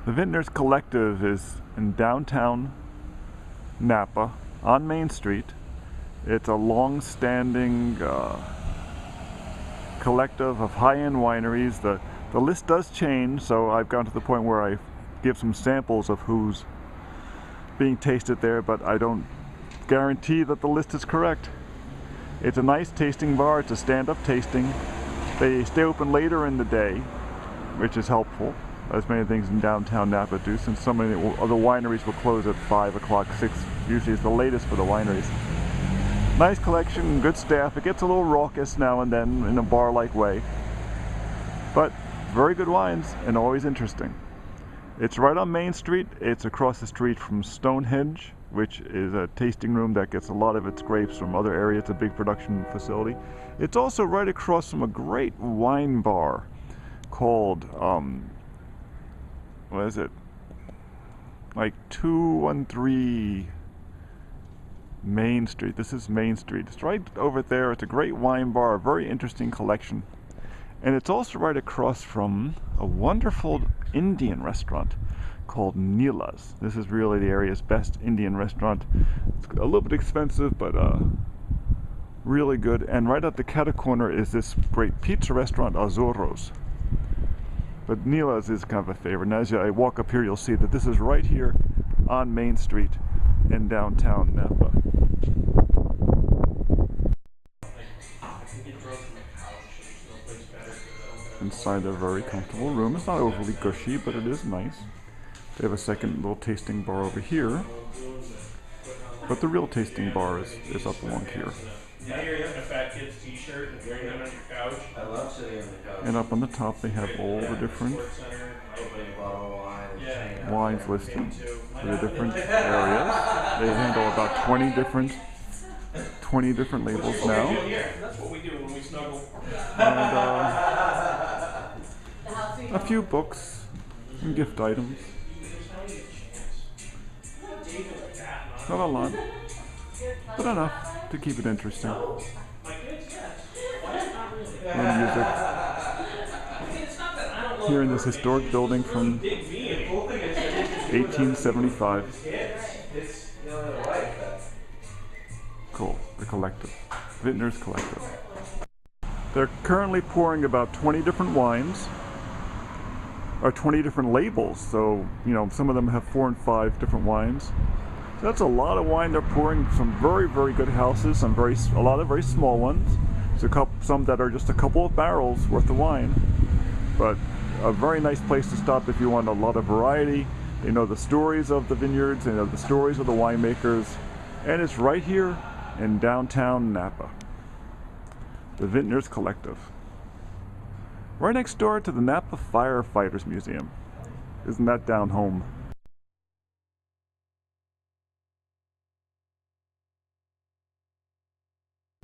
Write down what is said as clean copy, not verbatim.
The Vintners Collective is in downtown Napa on Main Street. It's a long-standing collective of high-end wineries. The list does change, so I've gotten to the point where I give some samples of who's being tasted there, but I don't guarantee that the list is correct. It's a nice tasting bar. It's a stand-up tasting. They stay open later in the day, which is helpful, as many things in downtown Napa do, since so many other wineries will close at 5 o'clock, 6 usually is the latest for the wineries. Nice collection, good staff. It gets a little raucous now and then in a bar-like way, but very good wines and always interesting. It's right on Main Street. It's across the street from Stonehenge, which is a tasting room that gets a lot of its grapes from other areas. It's a big production facility. It's also right across from a great wine bar called what is it? Like 213 Main Street. This is Main Street. It's right over there. It's a great wine bar, a very interesting collection. And it's also right across from a wonderful Indian restaurant called Neela's. This is really the area's best Indian restaurant. It's a little bit expensive, but really good. And right at the catty corner is this great pizza restaurant, Azzurro's. But Neela's is kind of a favorite. And as I walk up here, you'll see that this is right here on Main Street in downtown Napa. Inside a very comfortable room. It's not overly gushy, but it is nice. They have a second little tasting bar over here, but the real tasting bar is up along here. Now you're in a fat kid's t-shirt and wearing that on your couch. I love sitting on the couch. And up on the top they have all the different wines listed for the different areas. They handle about 20 different labels now. That's what we do when we snuggle. And a few books and gift items. Not a lot, but enough to keep it interesting. And music. Here in this historic building from 1875. Cool, the Collective. Vintners Collective. They're currently pouring about 20 different wines, or 20 different labels, so you know some of them have 4 and 5 different wines. So that's a lot of wine they're pouring from very, very good houses, a lot of very small ones. There's some that are just a couple of barrels worth of wine, but a very nice place to stop if you want a lot of variety. They know the stories of the vineyards, they know the stories of the winemakers, and it's right here in downtown Napa. The Vintners Collective. Right next door to the Napa Firefighters Museum. Isn't that down home?